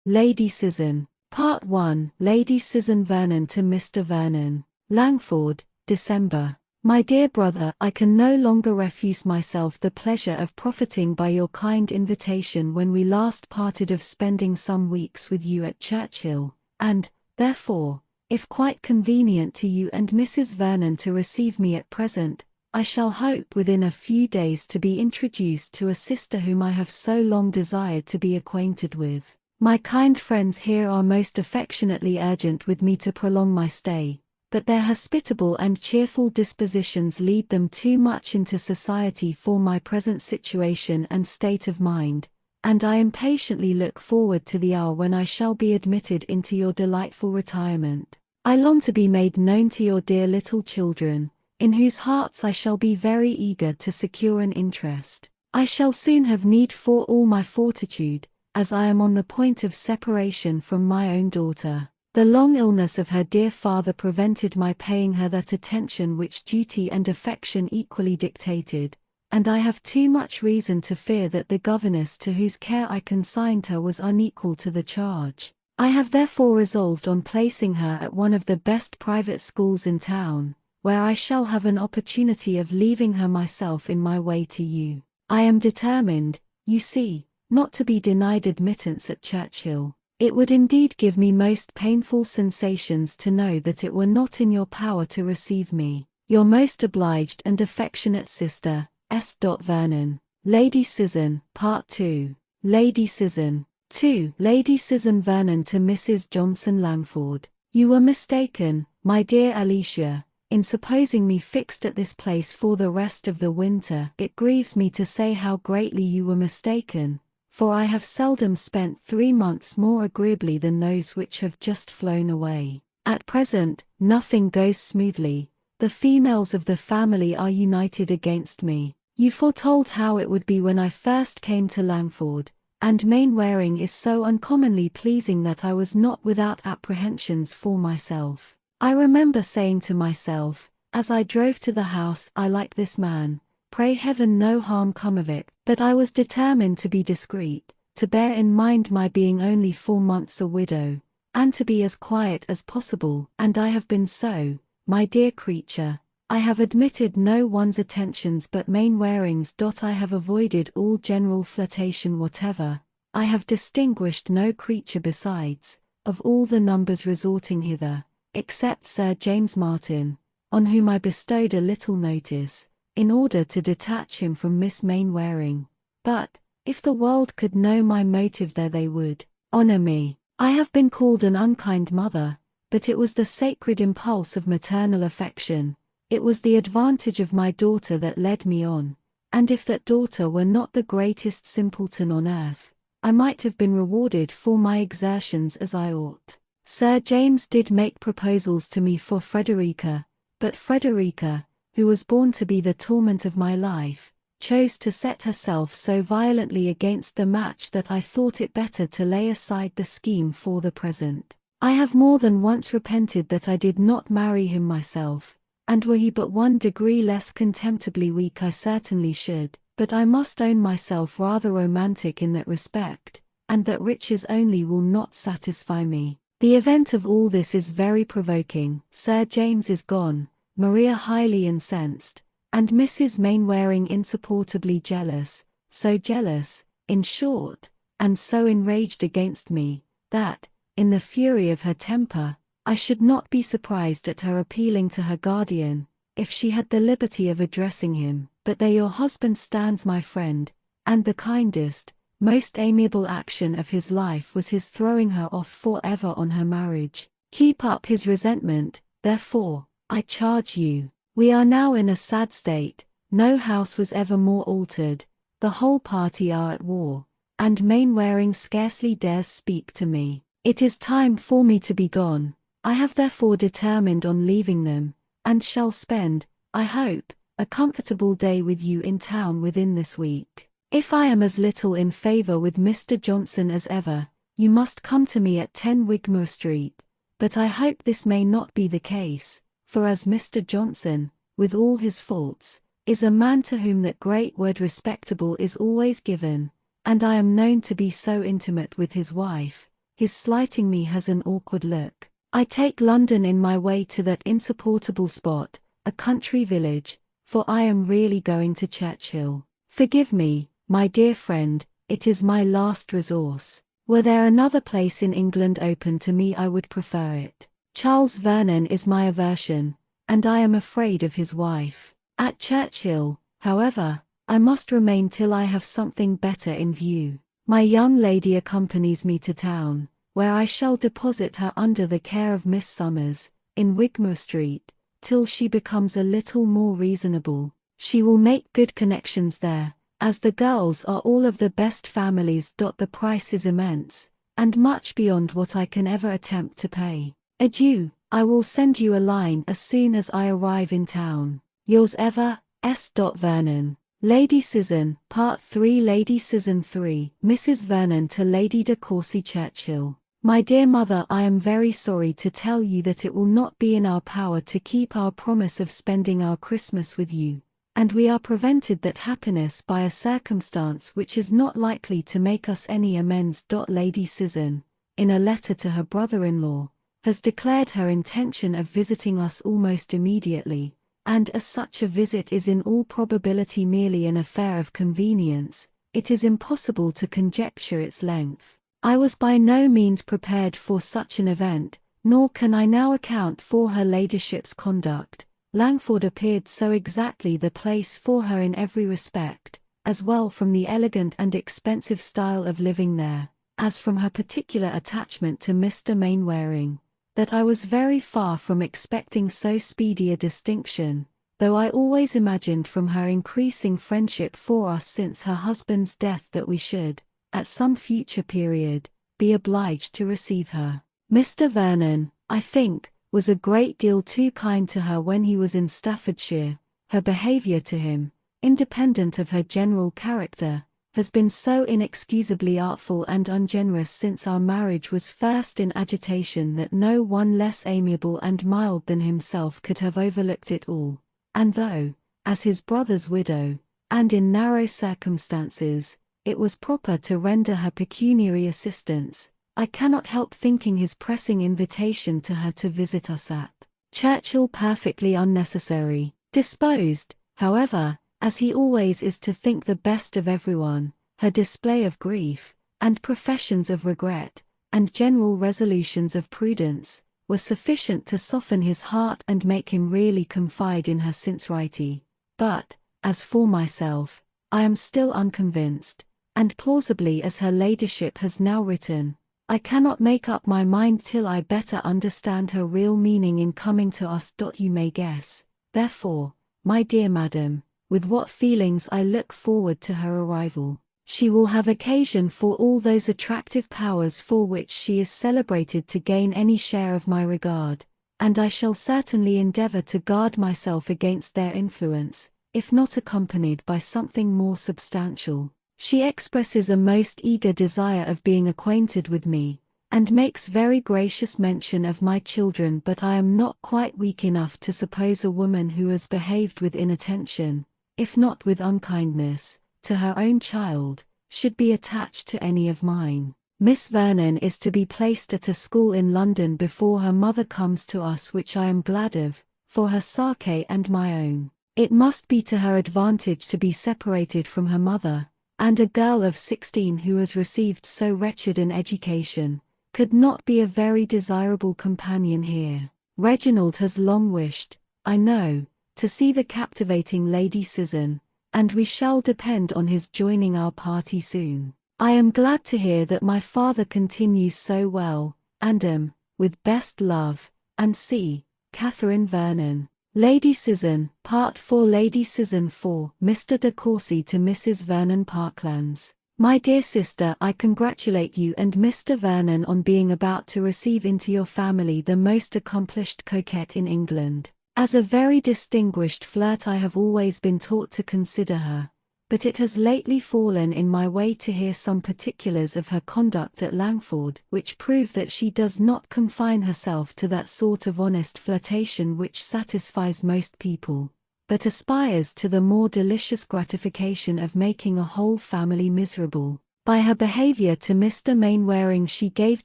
Lady Susan. Part 1. Lady Susan Vernon to Mr. Vernon. Langford, December. My dear brother, I can no longer refuse myself the pleasure of profiting by your kind invitation when we last parted of spending some weeks with you at Churchill, and, therefore, if quite convenient to you and Mrs. Vernon to receive me at present, I shall hope within a few days to be introduced to a sister whom I have so long desired to be acquainted with. My kind friends here are most affectionately urgent with me to prolong my stay, but their hospitable and cheerful dispositions lead them too much into society for my present situation and state of mind, and I impatiently look forward to the hour when I shall be admitted into your delightful retirement. I long to be made known to your dear little children, in whose hearts I shall be very eager to secure an interest. I shall soon have need for all my fortitude, as I am on the point of separation from my own daughter. The long illness of her dear father prevented my paying her that attention which duty and affection equally dictated, and I have too much reason to fear that the governess to whose care I consigned her was unequal to the charge. I have therefore resolved on placing her at one of the best private schools in town, where I shall have an opportunity of leaving her myself in my way to you. I am determined, you see, not to be denied admittance at Churchill. It would indeed give me most painful sensations to know that it were not in your power to receive me. Your most obliged and affectionate sister, S. Vernon. Lady Susan. Part 2. Lady Susan. 2. Lady Susan Vernon to Mrs. Johnson Langford. You were mistaken, my dear Alicia, in supposing me fixed at this place for the rest of the winter. It grieves me to say how greatly you were mistaken, for I have seldom spent 3 months more agreeably than those which have just flown away. At present, nothing goes smoothly. The females of the family are united against me. You foretold how it would be when I first came to Langford, and Mainwaring is so uncommonly pleasing that I was not without apprehensions for myself. I remember saying to myself, as I drove to the house, I like this man. Pray heaven no harm come of it, but I was determined to be discreet, to bear in mind my being only 4 months a widow, and to be as quiet as possible, and I have been so, my dear creature. I have admitted no one's attentions but Mainwaring's. I have avoided all general flirtation whatever. I have distinguished no creature besides, of all the numbers resorting hither, except Sir James Martin, on whom I bestowed a little notice, in order to detach him from Miss Mainwaring. But, if the world could know my motive there they would honor me. I have been called an unkind mother, but it was the sacred impulse of maternal affection. It was the advantage of my daughter that led me on, and if that daughter were not the greatest simpleton on earth, I might have been rewarded for my exertions as I ought. Sir James did make proposals to me for Frederica, but Frederica, who was born to be the torment of my life, chose to set herself so violently against the match that I thought it better to lay aside the scheme for the present. I have more than once repented that I did not marry him myself, and were he but 1 degree less contemptibly weak I certainly should, but I must own myself rather romantic in that respect, and that riches only will not satisfy me. The event of all this is very provoking. Sir James is gone, Maria highly incensed, and Mrs. Mainwaring insupportably jealous, so jealous, in short, and so enraged against me, that, in the fury of her temper, I should not be surprised at her appealing to her guardian, if she had the liberty of addressing him. But there your husband stands my friend, and the kindest, most amiable action of his life was his throwing her off for ever on her marriage. Keep up his resentment, therefore, I charge you. We are now in a sad state, no house was ever more altered, the whole party are at war, and Mainwaring scarcely dares speak to me. It is time for me to be gone. I have therefore determined on leaving them, and shall spend, I hope, a comfortable day with you in town within this week. If I am as little in favour with Mr. Johnson as ever, you must come to me at 10 Wigmore Street, but I hope this may not be the case, for as Mr. Johnson, with all his faults, is a man to whom that great word respectable is always given, and I am known to be so intimate with his wife, his slighting me has an awkward look. I take London in my way to that insupportable spot, a country village, for I am really going to Churchill. Forgive me, my dear friend, it is my last resource. Were there another place in England open to me, I would prefer it. Charles Vernon is my aversion, and I am afraid of his wife. At Churchill, however, I must remain till I have something better in view. My young lady accompanies me to town, where I shall deposit her under the care of Miss Summers, in Wigmore Street, till she becomes a little more reasonable. She will make good connections there, as the girls are all of the best families. The price is immense, and much beyond what I can ever attempt to pay. Adieu, I will send you a line as soon as I arrive in town. Yours ever, S. Vernon. Lady Susan, Part 3. Lady Susan 3, Mrs. Vernon to Lady de Courcy Churchill. My dear mother, I am very sorry to tell you that it will not be in our power to keep our promise of spending our Christmas with you, and we are prevented that happiness by a circumstance which is not likely to make us any amends. Lady Susan, in a letter to her brother-in-law, has declared her intention of visiting us almost immediately, and as such a visit is in all probability merely an affair of convenience, it is impossible to conjecture its length. I was by no means prepared for such an event, nor can I now account for her ladyship's conduct. Langford appeared so exactly the place for her in every respect, as well from the elegant and expensive style of living there, as from her particular attachment to Mr. Mainwaring, that I was very far from expecting so speedy a distinction, though I always imagined from her increasing friendship for us since her husband's death that we should, at some future period, be obliged to receive her. Mr. Vernon, I think, was a great deal too kind to her when he was in Staffordshire. Her behaviour to him, independent of her general character, has been so inexcusably artful and ungenerous since our marriage was first in agitation that no one less amiable and mild than himself could have overlooked it all, and though, as his brother's widow, and in narrow circumstances, it was proper to render her pecuniary assistance, I cannot help thinking his pressing invitation to her to visit us at Churchill perfectly unnecessary. Disposed, however, as he always is to think the best of everyone, her display of grief, and professions of regret, and general resolutions of prudence, were sufficient to soften his heart and make him really confide in her sincerity. But, as for myself, I am still unconvinced, and plausibly as her ladyship has now written, I cannot make up my mind till I better understand her real meaning in coming to us. You may guess, therefore, my dear madam, with what feelings I look forward to her arrival. She will have occasion for all those attractive powers for which she is celebrated to gain any share of my regard, and I shall certainly endeavour to guard myself against their influence, if not accompanied by something more substantial. She expresses a most eager desire of being acquainted with me, and makes very gracious mention of my children, but I am not quite weak enough to suppose a woman who has behaved with inattention, if not with unkindness, to her own child, should be attached to any of mine. Miss Vernon is to be placed at a school in London before her mother comes to us, which I am glad of, for her sake and my own. It must be to her advantage to be separated from her mother, and a girl of 16 who has received so wretched an education, could not be a very desirable companion here. Reginald has long wished, I know, to see the captivating Lady Susan, and we shall depend on his joining our party soon. I am glad to hear that my father continues so well, and with best love, and C. Catherine Vernon. Lady Susan, Part 4. Lady Susan 4, Mr. de Courcy to Mrs. Vernon Parklands. My dear sister, I congratulate you and Mr. Vernon on being about to receive into your family the most accomplished coquette in England. As a very distinguished flirt I have always been taught to consider her, but it has lately fallen in my way to hear some particulars of her conduct at Langford, which prove that she does not confine herself to that sort of honest flirtation which satisfies most people, but aspires to the more delicious gratification of making a whole family miserable. By her behaviour to Mr. Mainwaring she gave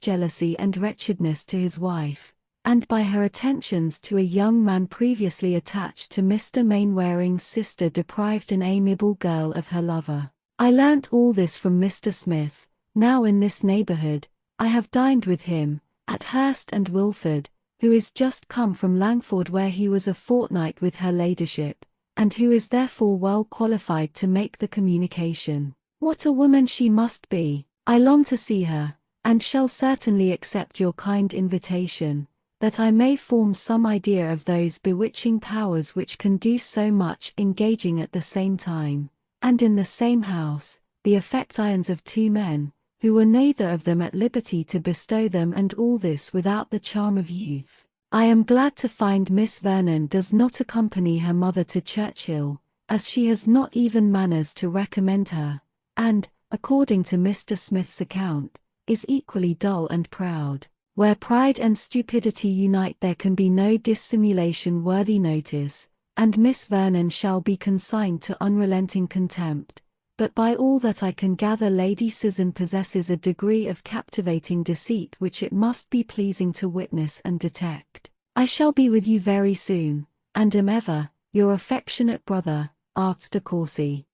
jealousy and wretchedness to his wife, and by her attentions to a young man previously attached to Mr. Mainwaring's sister deprived an amiable girl of her lover. I learnt all this from Mr. Smith, now in this neighbourhood. I have dined with him, at Hurst and Wilford, who is just come from Langford where he was a fortnight with her ladyship, and who is therefore well qualified to make the communication. What a woman she must be! I long to see her, and shall certainly accept your kind invitation, that I may form some idea of those bewitching powers which can do so much engaging at the same time, and in the same house, the affections of two men, who were neither of them at liberty to bestow them, and all this without the charm of youth. I am glad to find Miss Vernon does not accompany her mother to Churchill, as she has not even manners to recommend her, and, according to Mr. Smith's account, is equally dull and proud. Where pride and stupidity unite there can be no dissimulation worthy notice, and Miss Vernon shall be consigned to unrelenting contempt. But by all that I can gather Lady Susan possesses a degree of captivating deceit which it must be pleasing to witness and detect. I shall be with you very soon, and am ever, your affectionate brother, Arts de Courcy.